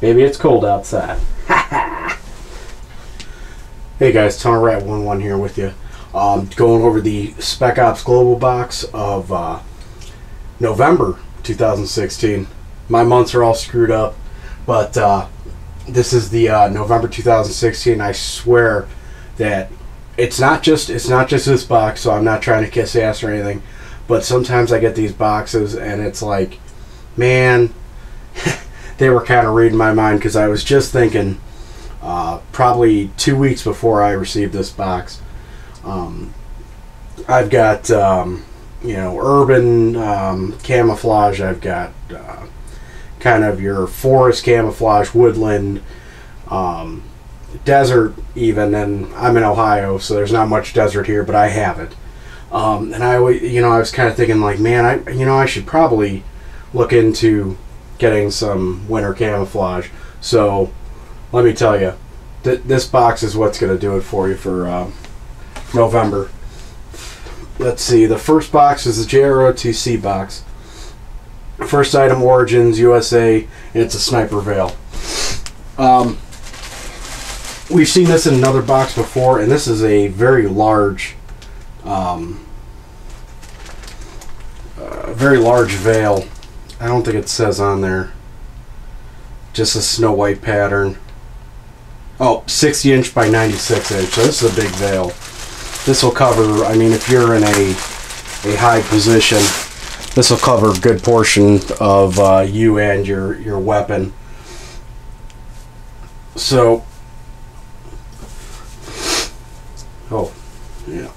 Maybe it's cold outside. Hey guys, TonerRat11 here with you. Going over the Spec Ops Global box of November 2016. My months are all screwed up, but this is the November 2016. I swear that it's not just this box, so I'm not trying to kiss ass or anything, but sometimes I get these boxes and it's like, man, they were kind of reading my mind, because I was just thinking probably 2 weeks before I received this box. I've got urban camouflage. I've got kind of your forest camouflage, woodland, desert even, and I'm in Ohio, so there's not much desert here, but I have it. And I was kind of thinking, like, man, I should probably look into getting some winter camouflage. So let me tell you, this box is what's going to do it for you for November. Let's see, the first box is the JROTC box. First item, Origins USA, and it's a sniper veil. We've seen this in another box before, and this is a very large veil. I don't think it says on there. Just a Snow White pattern. Oh, 60 inch by 96 inch. So this is a big veil. This will cover, I mean, if you're in a high position, this will cover a good portion of you and your weapon. So, oh, yeah.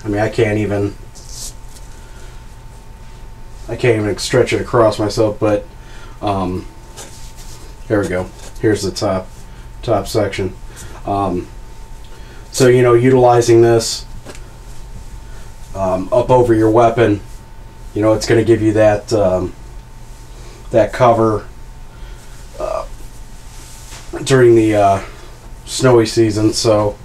I mean, I can't even stretch it across myself, but there we go. Here's the top section. So, utilizing this up over your weapon, it's going to give you that that cover during the snowy season. So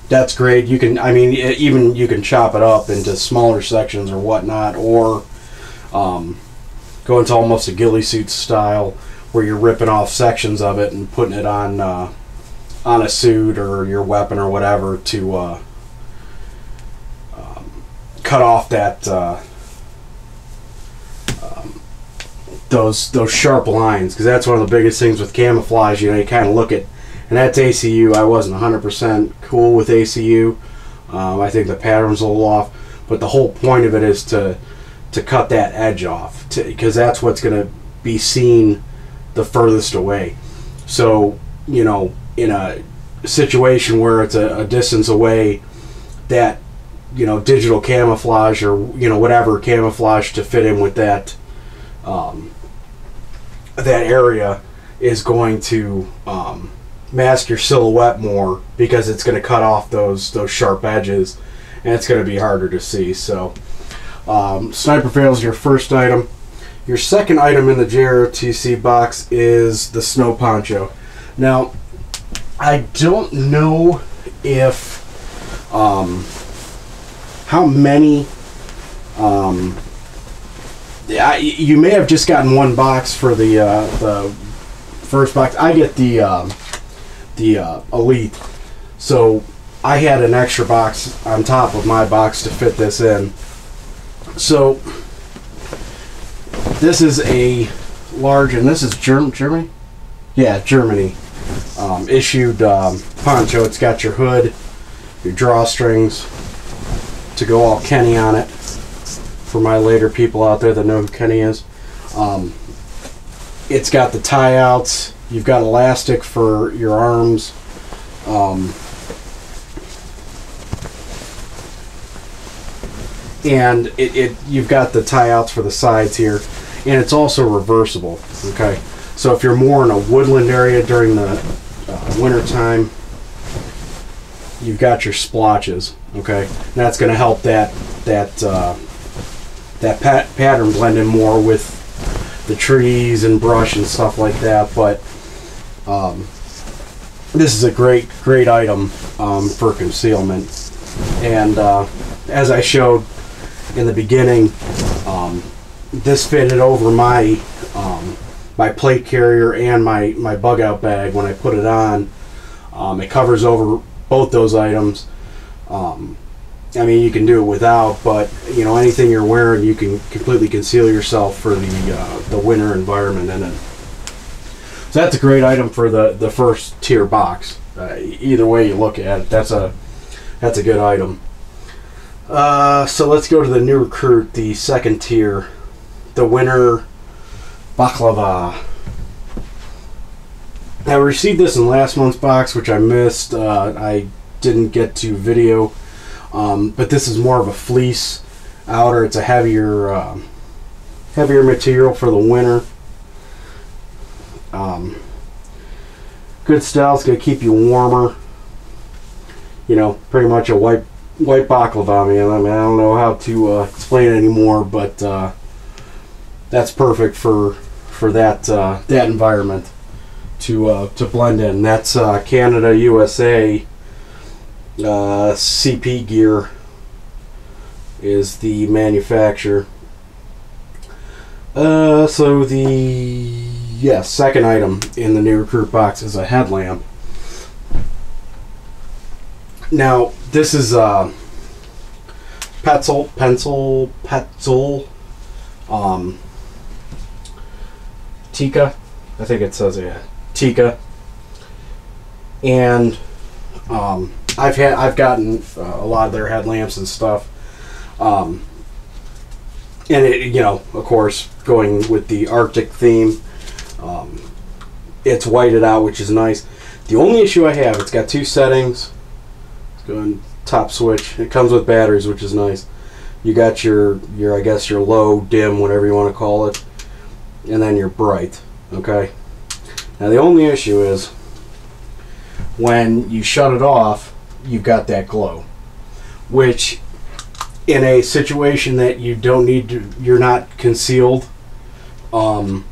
that's great. You can, even you can chop it up into smaller sections or whatnot, or go into almost a ghillie suit style, where you're ripping off sections of it and putting it on a suit or your weapon or whatever to cut off that those sharp lines, because that's one of the biggest things with camouflage. You kind of look at, and that's ACU. I wasn't 100% cool with ACU. I think the pattern's a little off, but the whole point of it is to cut that edge off, because that's what's going to be seen the furthest away. So, in a situation where it's a distance away, that, digital camouflage or, whatever camouflage to fit in with that, that area is going to mask your silhouette more, because it's going to cut off those sharp edges, and it's going to be harder to see. So, sniper veil is your first item. Your second item in the JROTC box is the snow poncho. Now, I don't know if how many you may have just gotten one box for the first box. I get the Elite, so I had an extra box on top of my box to fit this in. So this is a large, and this is Germany? Yeah, Germany. Issued poncho. It's got your hood, your drawstrings to go all Kenny on it, for my later people out there that know who Kenny is. It's got the tie outs. You've got elastic for your arms. And you've got the tie outs for the sides here, and it's also reversible. Okay, so if you're more in a woodland area during the winter time, you've got your splotches. Okay, and that's going to help that pattern blend in more with the trees and brush and stuff like that. But this is a great item for concealment. And as I showed in the beginning, this fitted over my my plate carrier and my bug out bag. When I put it on, it covers over both those items. I mean, you can do it without, but you know, anything you're wearing, you can completely conceal yourself for the winter environment in it. So that's a great item for the first tier box. Either way you look at it, that's a good item. So let's go to the new recruit, the second tier, the winter baklava. I received this in last month's box, which I missed. I didn't get to video. But this is more of a fleece outer. It's a heavier material for the winter. Good style. It's gonna keep you warmer. You know, pretty much a white baklava. I mean, I don't know how to explain it anymore, but that's perfect for that that environment to blend in. That's Canada, USA. CP Gear is the manufacturer. So the second item in the new recruit box is a headlamp. Now this is Petzl Tika. I think it says Tika, and I've gotten a lot of their headlamps and stuff, and it, you know, of course, going with the Arctic theme, it's whited out, which is nice. The only issue I have, it's got two settings. Let's go and top switch. It comes with batteries, which is nice. You got your I guess your low, dim, whatever you want to call it, and then your bright. Okay. Now the only issue is when you shut it off, you've got that glow, which in a situation that you don't need to, you're not concealed,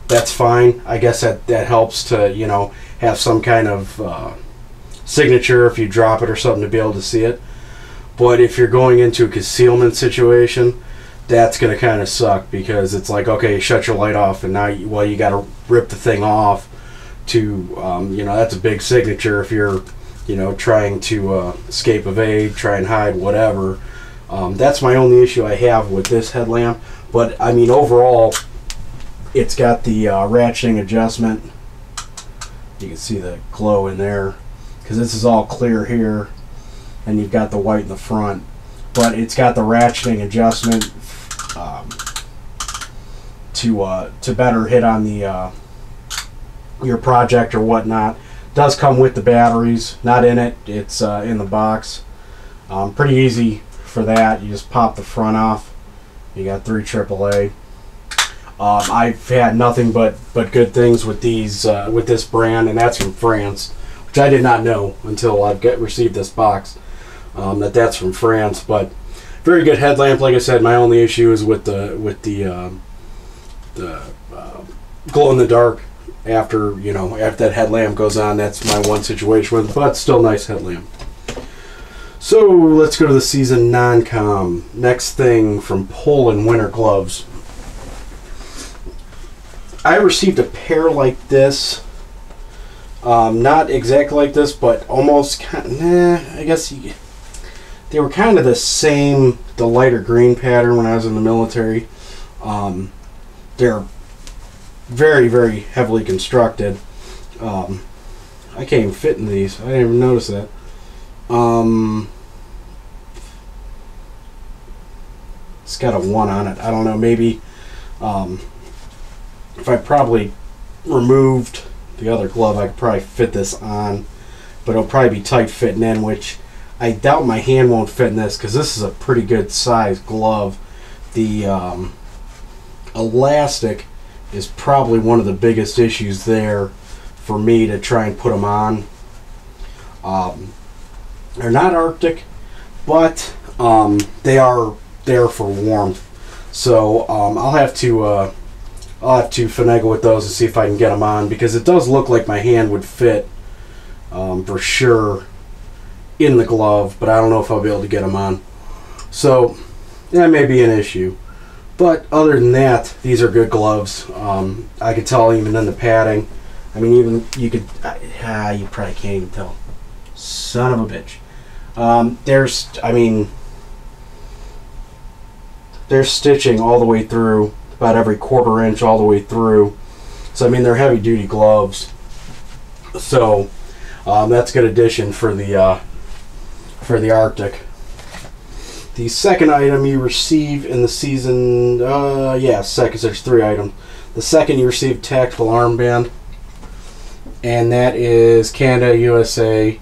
that's fine. I guess that helps to, you know, have some kind of signature if you drop it or something to be able to see it. But if you're going into a concealment situation, that's going to kind of suck, because it's like, okay, shut your light off, and now you got to rip the thing off to, you know, that's a big signature if you're, you know, trying to escape, evade, try and hide, whatever. That's my only issue I have with this headlamp. But I mean, overall, it's got the ratcheting adjustment. You can see the glow in there, because this is all clear here, and you've got the white in the front. But it's got the ratcheting adjustment to better hit on the your project or whatnot. Does come with the batteries, not in it, it's in the box. Pretty easy for that. You just pop the front off. You got 3 AAA. I've had nothing but good things with these with this brand, and that's from France, which I did not know until I've received this box, that's from France. But very good headlamp. Like I said, my only issue is with the glow in the dark. After that headlamp goes on, that's my one situation with it, but still nice headlamp. So let's go to the season non-com. Next thing from Poland, winter gloves. I received a pair like this, not exactly like this, but almost I guess they were kind of the same, the lighter green pattern when I was in the military. They're very, very heavily constructed. I can't even fit in these. I didn't even notice that. It's got a 1 on it. I don't know, maybe if I probably removed the other glove, I could probably fit this on, but it'll probably be tight fitting in, which I doubt my hand won't fit in this, because this is a pretty good size glove. The elastic is probably one of the biggest issues there for me to try and put them on. They're not Arctic, but they are there for warmth. So I'll have to finagle with those and see if I can get them on, because it does look like my hand would fit for sure in the glove, but I don't know if I'll be able to get them on. So that may be an issue. But other than that, these are good gloves. I could tell even in the padding. I mean, even you could, you probably can't even tell. Son of a bitch. There's stitching all the way through, about every 1/4 inch all the way through. So I mean, they're heavy duty gloves. So that's a good addition for the Arctic. The second item you receive in the season, second, there's 3 items. The second you receive tactical armband, and that is Canada USA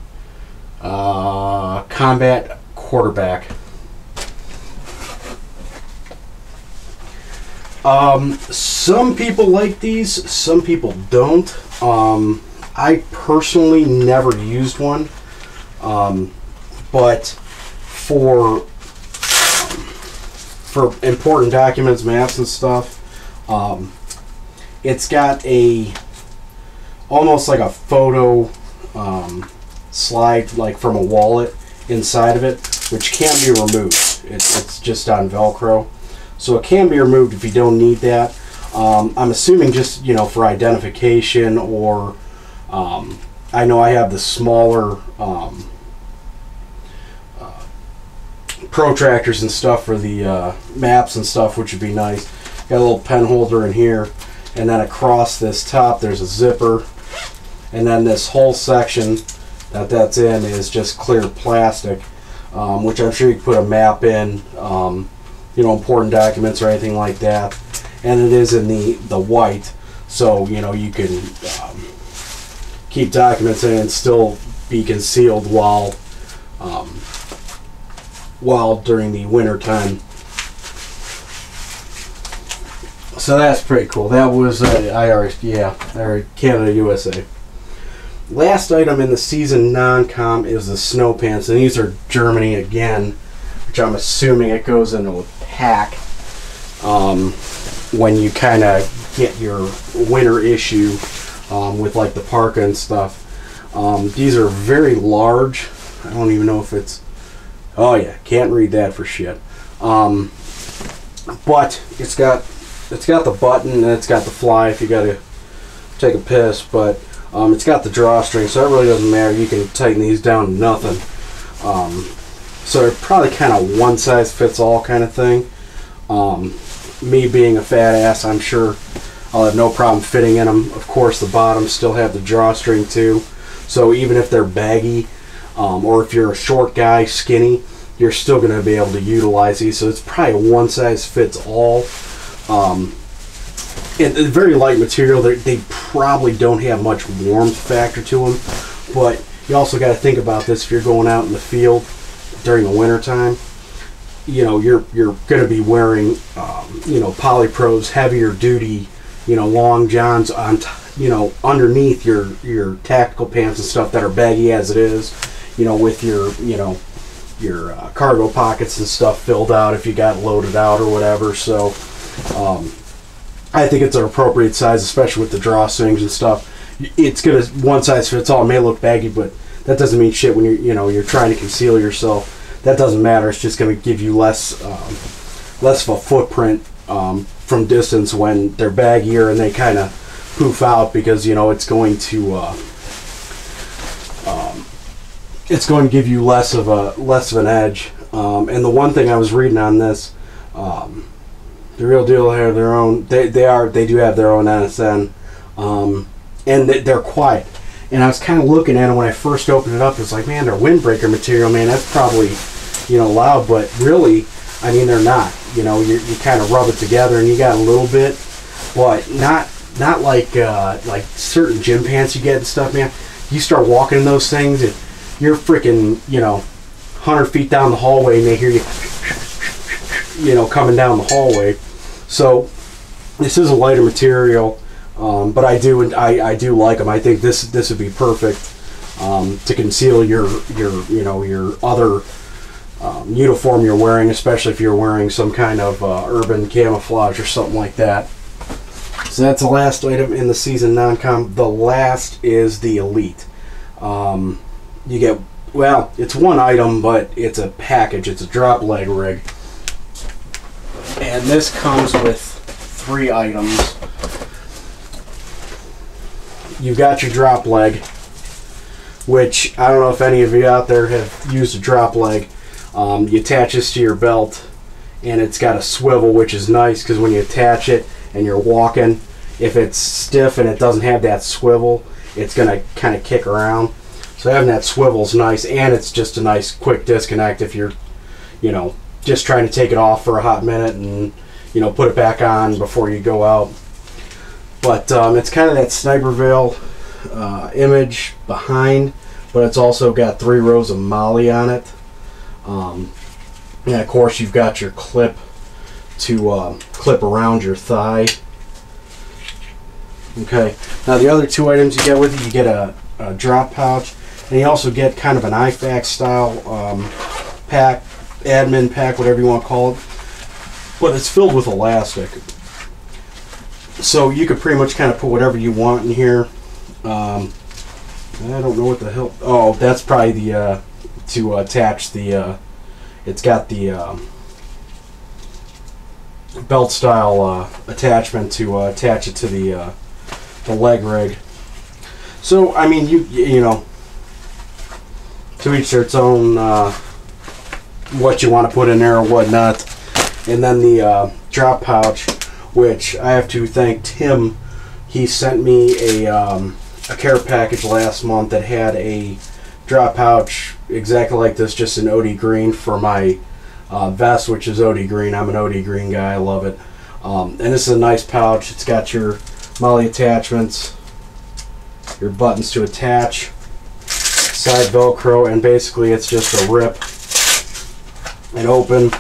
Combat Quarterback. Some people like these, some people don't. I personally never used one, but for important documents, maps and stuff, it's got almost like a photo slide, like from a wallet inside of it, which can be removed. It's just on Velcro, so it can be removed if you don't need that. I'm assuming just, you know, for identification, or I know I have the smaller protractors and stuff for the maps and stuff, which would be nice. Got a little pen holder in here, and then across this top there's a zipper, and then this whole section that's in is just clear plastic, which I'm sure you can put a map in, you know, important documents or anything like that. And it is in the white, so you know you can keep documents in and still be concealed while during the winter time. So that's pretty cool. That was Canada USA. Last item in the season non-com is the snow pants, and these are Germany again, which I'm assuming it goes into a pack when you kind of get your winter issue with like the parka and stuff. These are very large. I don't even know if it's, oh yeah, can't read that for shit. But it's got the button, and it's got the fly if you gotta take a piss, but it's got the drawstring, so it really doesn't matter. You can tighten these down to nothing. So they're probably kind of one size fits all kind of thing. Me being a fat ass, I'm sure I'll have no problem fitting in them. Of course, the bottoms still have the drawstring too, so even if they're baggy, or if you're a short guy, skinny, you're still going to be able to utilize these. So it's probably a one size fits all. And very light material. They probably don't have much warmth factor to them, but you also got to think about this if you're going out in the field during the winter time. You know, you're going to be wearing you know, polypros, heavier duty, you know, long johns on you know, underneath your tactical pants and stuff that are baggy as it is, you know, with your, you know, your cargo pockets and stuff filled out if you got loaded out or whatever. So I think it's an appropriate size, especially with the drawstrings and stuff. It's gonna one size fits all. It may look baggy, but that doesn't mean shit when you're trying to conceal yourself. That doesn't matter. It's just gonna give you less of a footprint from distance when they're baggier and they kind of poof out, because you know it's going to give you less of an edge. And the one thing I was reading on this, the Real Deal have their own. They do have their own NSN, and they're quiet. And I was kind of looking at it when I first opened it up. It's like, man, they're windbreaker material, man. That's probably, you know, loud, but really, I mean, they're not. You know, you kind of rub it together and you got a little bit, but not like certain gym pants you get and stuff, man. You start walking in those things and you're freaking, you know, 100 feet down the hallway and they hear you, you know, coming down the hallway. So this is a lighter material, but I do like them. I think this would be perfect to conceal your you know, your other uniform you're wearing, especially if you're wearing some kind of urban camouflage or something like that. So that's the last item in the season non-com. The last is the Elite. You get, well, it's one item, but it's a package. It's a drop leg rig. And this comes with 3 items. You've got your drop leg, which I don't know if any of you out there have used a drop leg. You attach this to your belt, and it's got a swivel, which is nice because when you attach it and you're walking, if it's stiff and it doesn't have that swivel, it's going to kind of kick around. So having that swivel is nice, and it's just a nice quick disconnect if you're, you know, just trying to take it off for a hot minute and, you know, put it back on before you go out. But it's kind of that sniper veil image behind, but it's also got 3 rows of molly on it. And of course you've got your clip to clip around your thigh. Okay, now the other 2 items you get with it, you get a drop pouch, and you also get kind of an IFAC style pack, admin pack, whatever you want to call it, but it's filled with elastic. So you could pretty much kind of put whatever you want in here. I don't know what the hell. Oh, that's probably the to attach the. It's got the belt style attachment to attach it to the leg rig. So I mean, you know, to each their own. What you want to put in there or whatnot, and then the drop pouch, which I have to thank Tim. He sent me a care package last month that had a drop pouch exactly like this, just in OD green for my vest, which is OD green. I'm an OD green guy. I love it. And this is a nice pouch. It's got your molly attachments, your buttons to attach, side Velcro, and basically it's just a rip and open,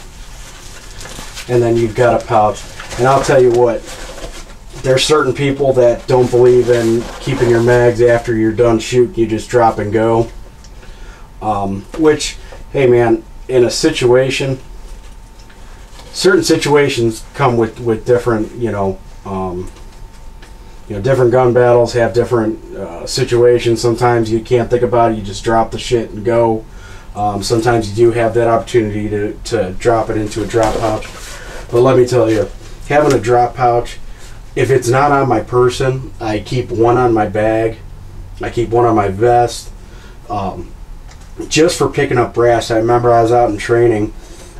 and then you've got a pouch. And I'll tell you what, there's certain people that don't believe in keeping your mags after you're done shooting. You just drop and go, which, hey man, in a situation, certain situations come with different, you know, different gun battles have different situations. Sometimes you can't think about it, you just drop the shit and go. Sometimes you do have that opportunity to drop it into a drop pouch. But let me tell you, having a drop pouch, if it's not on my person, I keep one on my bag, I keep one on my vest, just for picking up brass. I remember I was out in training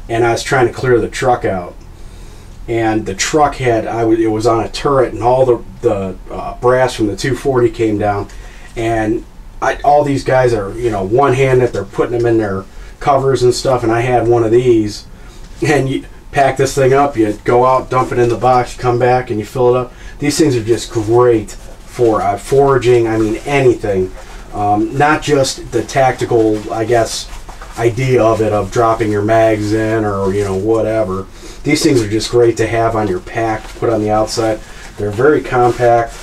and I was trying to clear the truck out, and the truck had, it was on a turret, and all the brass from the 240 came down, and all these guys are, you know, one-handed, they're putting them in their covers and stuff, and I had one of these, and you pack this thing up, you go out, dump it in the box, you come back and you fill it up. These things are just great for foraging, I mean anything. Not just the tactical, I guess, idea of it, of dropping your mags in or, you know, whatever. These things are just great to have on your pack, put on the outside. They're very compact.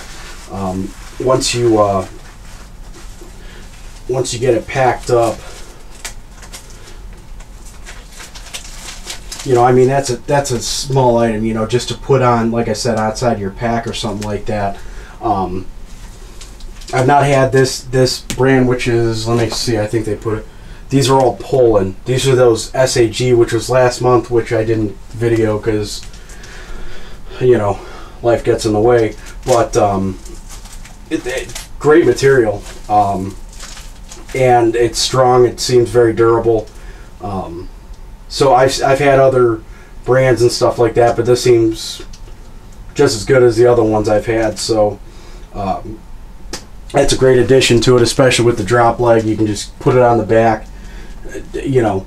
Once you get it packed up, you know, I mean, that's a small item, you know, just to put on, like I said, outside your pack or something like that. I've not had this brand, which is, let me see, I think they put it, these are all Poland. These are those SAG, which was last month, which I didn't video because, you know, life gets in the way. But great material, and it's strong. It seems very durable. So I've had other brands and stuff like that, but this seems just as good as the other ones I've had. So that's a great addition to it, especially with the drop leg. You can just put it on the back, you know,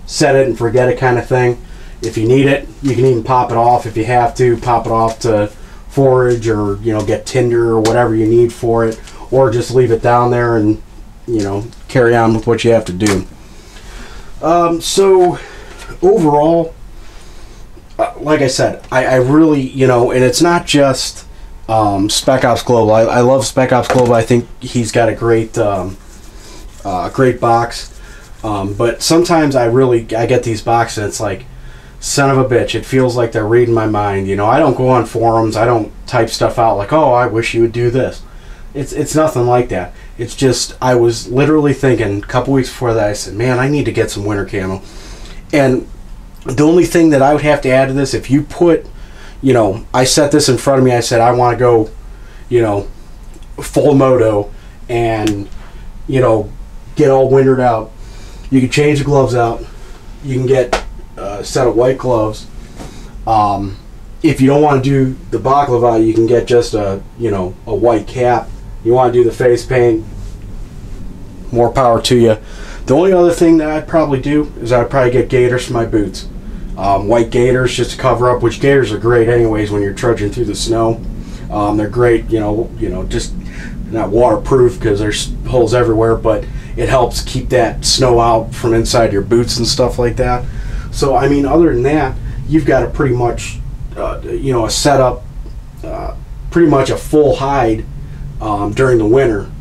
set it and forget it kind of thing. If you need it, you can even pop it off if you have to. Pop it off to forage, or, you know, get tinder or whatever you need for it, or just leave it down there and, you know, carry on with what you have to do. So overall, like I said, I really, you know, and it's not just Spec Ops Global. I love Spec Ops Global. I think he's got a great great box. But sometimes I get these boxes and it's like, son of a bitch, it feels like they're reading my mind. You know, I don't go on forums, I don't type stuff out like, oh, I wish you would do this. It's nothing like that. It's just, I was literally thinking a couple weeks before that, I said, man, I need to get some winter camo. And The only thing that I would have to add to this, if you put, you know, I set this in front of me, I said I want to go, you know, full moto and, you know, get all wintered out. You can change the gloves out. You can get a set of white gloves. If you don't want to do the baklava, you can get just a, you know, a white cap. You want to do the face paint, more power to you. The only other thing that I'd probably do is I'd probably get gaiters for my boots. White gaiters just to cover up, which gaiters are great anyways when you're trudging through the snow. They're great, you know, just not waterproof because there's holes everywhere, but it helps keep that snow out from inside your boots and stuff like that. So, I mean, other than that, you've got a pretty much, you know, a setup, pretty much a full hide during the winter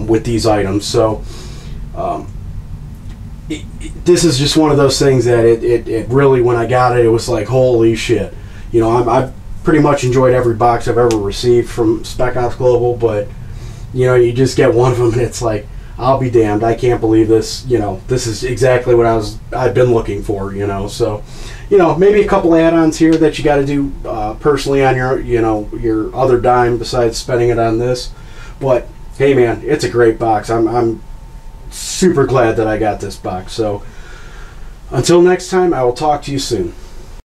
with these items. So, this is just one of those things that it really, when I got it, it was like, holy shit. You know, I've pretty much enjoyed every box I've ever received from Spec Ops Global, but, you know, you just get one of them and it's like, I'll be damned, I can't believe this. You know, this is exactly what I've been looking for, you know. So, you know, maybe a couple add-ons here that you got to do personally on your, you know, your other dime besides spending it on this. But, hey, man, it's a great box. I'm super glad that I got this box. So until next time, I will talk to you soon.